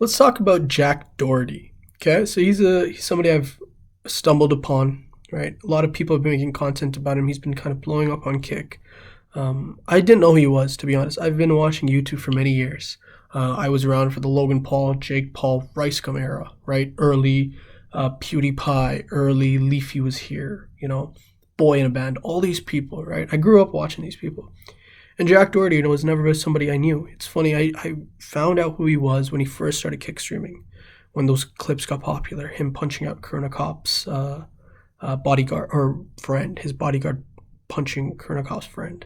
Let's talk about Jack Doherty. Okay, so he's somebody I've stumbled upon. Right, a lot of people have been making content about him. He's been kind of blowing up on Kick. I didn't know who he was, to be honest. I've been watching YouTube for many years. I was around for the Logan Paul, Jake Paul, Rice Gum era, right? Early PewDiePie, early Leafy was here, Boy in a Band, all these people, right? I grew up watching these people. And Jack Doherty, was never somebody I knew. It's funny, I found out who he was when he first started kick streaming, when those clips got popular, him punching out Kurnikov's bodyguard, or friend, his bodyguard punching Kurnikov's friend.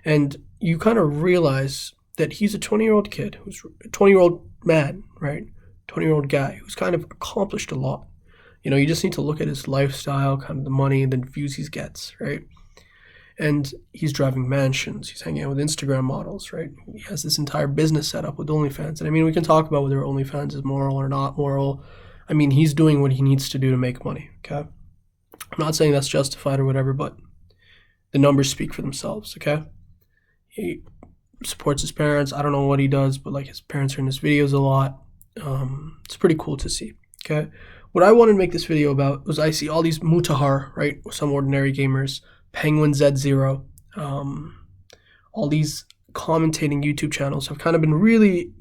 And you kind of realize that he's a 20-year-old kid, who's a 20-year-old man, right? 20-year-old guy who's kind of accomplished a lot. You just need to look at his lifestyle, kind of the money and the views he gets, right? And he's driving mansions. He's hanging out with Instagram models, right? He has this entire business set up with OnlyFans. And we can talk about whether OnlyFans is moral or not moral. He's doing what he needs to do to make money, okay? I'm not saying that's justified or whatever, but the numbers speak for themselves, okay? He supports his parents. I don't know what he does, but his parents are in his videos a lot. It's pretty cool to see, okay? What I wanted to make this video about was I see all these Mutahar, right? Some ordinary gamers, Penguin Z0, all these commentating YouTube channels have kind of been really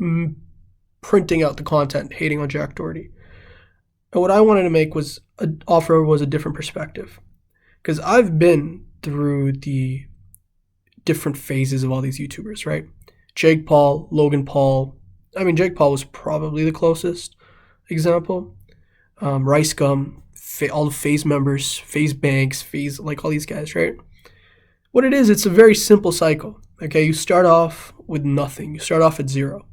printing out the content, hating on Jack Doherty. And what I wanted to make was offer a different perspective, because I've been through the different phases of all these YouTubers, right? Jake Paul, Logan Paul. Jake Paul was probably the closest example. Rice Gum, all the FaZe members, FaZe Banks, FaZe, all these guys, right? What it is, it's a very simple cycle, okay? You start off with nothing. You start off at zero.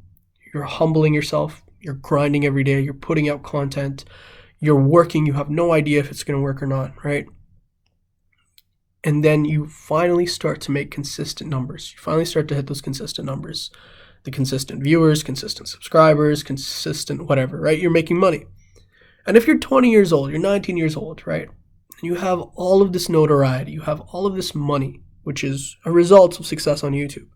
You're humbling yourself. You're grinding every day. You're putting out content. You're working. You have no idea if it's going to work or not, right? And then you finally start to make consistent numbers. You finally start to hit those consistent numbers. The consistent viewers, consistent subscribers, consistent whatever, right? You're making money. And if you're 20 years old, you're 19 years old, right? And you have all of this notoriety, you have all of this money, which is a result of success on YouTube,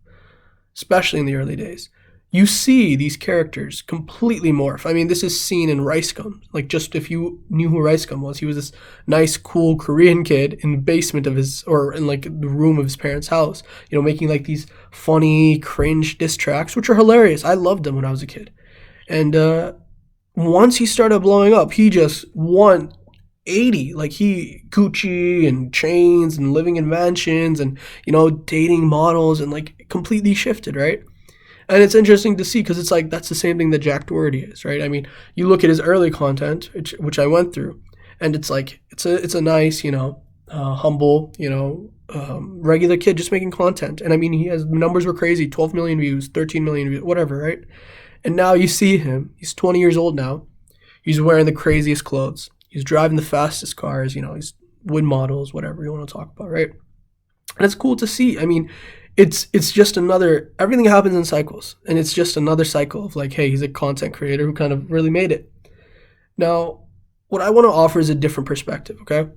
especially in the early days. You see these characters completely morph. This is seen in Rice Gum. Just if you knew who Rice Gum was, he was this nice, cool Korean kid in the basement of his, or in the room of his parents' house, making these funny, cringe diss tracks, which are hilarious. I loved them when I was a kid. And once he started blowing up, he just won 80. He Gucci and chains and living in mansions and, dating models and completely shifted, right? And it's interesting to see because it's that's the same thing that Jack Doherty is, right? You look at his early content, which I went through, and it's it's a nice, humble, regular kid just making content. And the numbers were crazy, 12 million views, 13 million views, whatever, right? And now you see him, he's 20 years old now. He's wearing the craziest clothes. He's driving the fastest cars, he's with models, whatever you want to talk about, right? And it's cool to see. It's just everything happens in cycles. And it's just another cycle of hey, he's a content creator who kind of really made it. Now, what I want to offer is a different perspective, okay?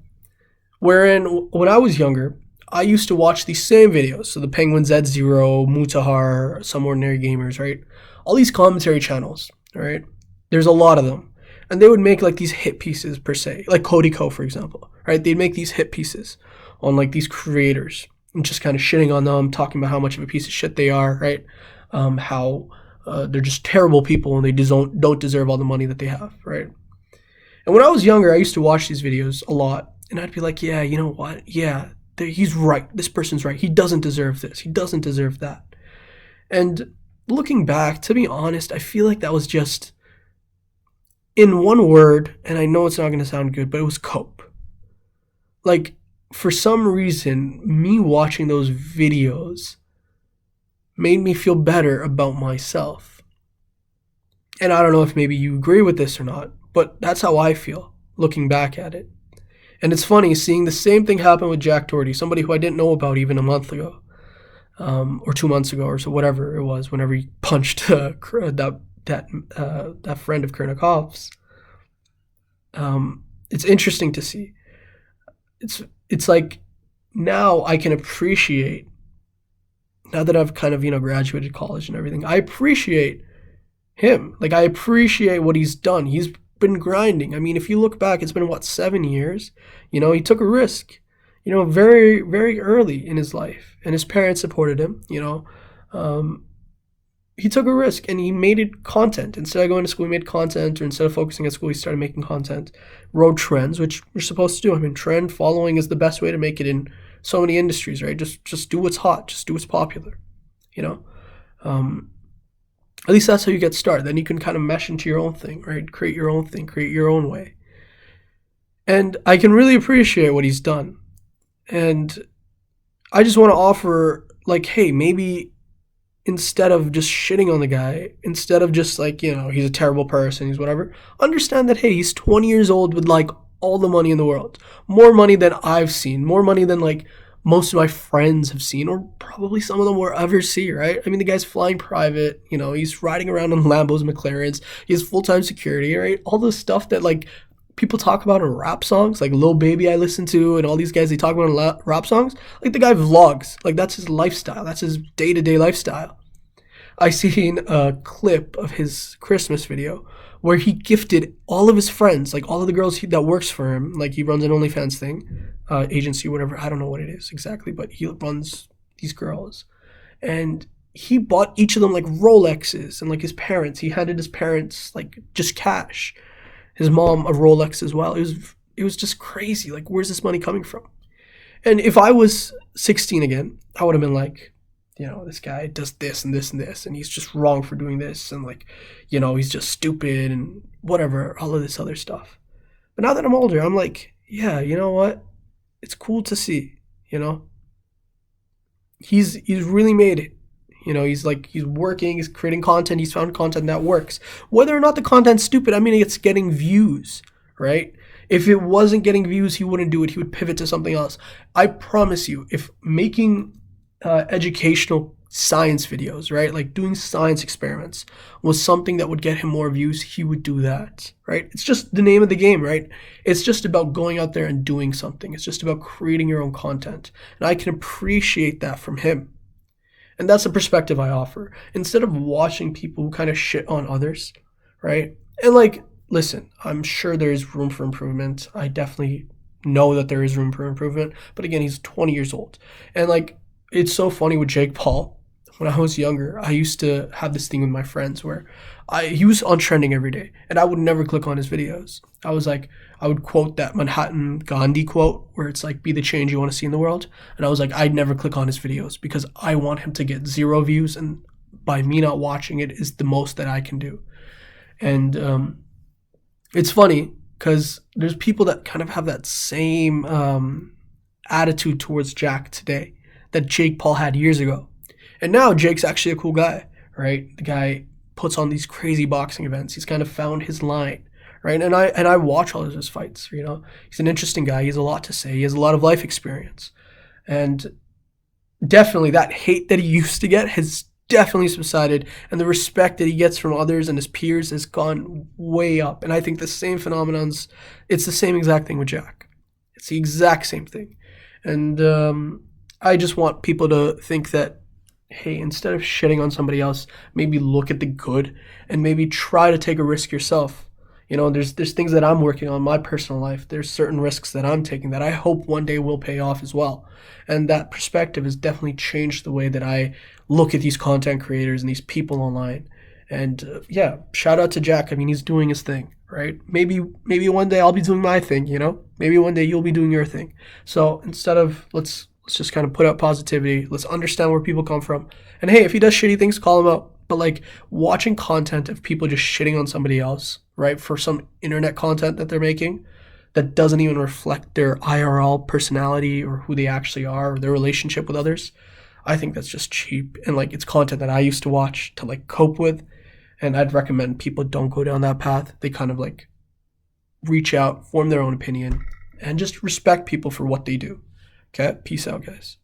Wherein, when I was younger, I used to watch these same videos. So the Penguin Z0, Mutahar, Some Ordinary Gamers, right? All these commentary channels, right? There's a lot of them. And they would make these hit pieces per se. Cody Co, for example, right? They'd make these hit pieces on these creators and just kind of shitting on them, talking about how much of a piece of shit they are, right? How they're just terrible people and they don't deserve all the money that they have, right? And when I was younger, I used to watch these videos a lot. And I'd be yeah, you know what? Yeah, he's right. This person's right. He doesn't deserve this. He doesn't deserve that. And looking back, to be honest, I feel that was just, in one word, and I know it's not going to sound good, but it was cope. For some reason, me watching those videos made me feel better about myself. And I don't know if maybe you agree with this or not, but that's how I feel looking back at it. And it's funny seeing the same thing happen with Jack Doherty, somebody who I didn't know about even a month ago, or 2 months ago, or so whatever it was, whenever he punched that friend of Kurnikov's. It's interesting to see. It's now I can appreciate, now that I've kind of graduated college and everything, I appreciate him. Like, I appreciate what he's done. He's been grinding. I mean, if you look back, it's been what, 7 years? He took a risk, very, very early in his life, and his parents supported him. He took a risk and he made it content. Instead of going to school, he made content, or instead of focusing at school, he started making content, rode trends, which you're supposed to do. I mean, trend following is the best way to make it in so many industries, right? Just do what's hot, just do what's popular, you know? At least that's how you get started. Then you can kind of mesh into your own thing, right? Create your own thing, create your own way. And I can really appreciate what he's done. And I just want to offer, like, hey, maybe instead of just shitting on the guy, instead of just like, he's a terrible person, he's whatever, understand that, hey, he's 20 years old with like all the money in the world. More money than I've seen, more money than like most of my friends have seen, or probably some of them will ever see, right? I mean, the guy's flying private, he's riding around in Lambos, McLarens, he has full-time security, right? All the stuff that like people talk about in rap songs, like Lil Baby I listen to, and all these guys they talk about in rap songs, like the guy vlogs, like that's his lifestyle, that's his day-to-day lifestyle. I seen a clip of his Christmas video where he gifted all of his friends, like all of the girls that works for him, like he runs an OnlyFans thing, agency, whatever, I don't know what it is exactly, but he runs these girls. And he bought each of them like Rolexes, and like his parents, he handed his parents like just cash. His mom a Rolex as well. It was just crazy. Like, where's this money coming from? And if I was 16 again, I would have been like, this guy does this and this and this, and he's just wrong for doing this, and like, he's just stupid and whatever, all of this other stuff. But now that I'm older, I'm like, yeah, you know what? It's cool to see, He's really made it. He's working, he's creating content, he's found content that works. Whether or not the content's stupid, I mean, it's getting views, right? If it wasn't getting views, he wouldn't do it. He would pivot to something else. I promise you, if making educational science videos, right, like doing science experiments, was something that would get him more views, he would do that, right? It's just the name of the game, right? It's just about going out there and doing something. It's just about creating your own content. And I can appreciate that from him. And that's the perspective I offer. Instead of watching people who kind of shit on others, right? And like, listen, I'm sure there is room for improvement. I definitely know that there is room for improvement. But again, he's 20 years old. And like, it's so funny with Jake Paul. When I was younger, I used to have this thing with my friends where he was on trending every day, and I would never click on his videos. I would quote that Manhattan Gandhi quote where it's like, be the change you want to see in the world. And I was like, I'd never click on his videos because I want him to get 0 views, and by me not watching it is the most that I can do. And it's funny because there's people that kind of have that same attitude towards Jack today that Jake Paul had years ago. And now Jake's actually a cool guy, right? The guy puts on these crazy boxing events. He's kind of found his line, right? And I watch all of his fights, He's an interesting guy. He has a lot to say. He has a lot of life experience. And definitely that hate that he used to get has definitely subsided. And the respect that he gets from others and his peers has gone way up. And I think the same it's the same exact thing with Jack. It's the exact same thing. And I just want people to think that, hey, instead of shitting on somebody else, maybe look at the good and maybe try to take a risk yourself. There's things that I'm working on in my personal life. There's certain risks that I'm taking that I hope one day will pay off as well. And that perspective has definitely changed the way that I look at these content creators and these people online. And shout out to Jack. I mean, he's doing his thing, right? Maybe one day I'll be doing my thing, Maybe one day you'll be doing your thing. So instead of let's just kind of put out positivity. Let's understand where people come from. And hey, if he does shitty things, call him out. But like watching content of people just shitting on somebody else, right, for some internet content that they're making that doesn't even reflect their IRL personality or who they actually are or their relationship with others, I think that's just cheap. And like, it's content that I used to watch to like cope with. And I'd recommend people don't go down that path. They kind of like reach out, form their own opinion, and just respect people for what they do. Okay, peace out, guys.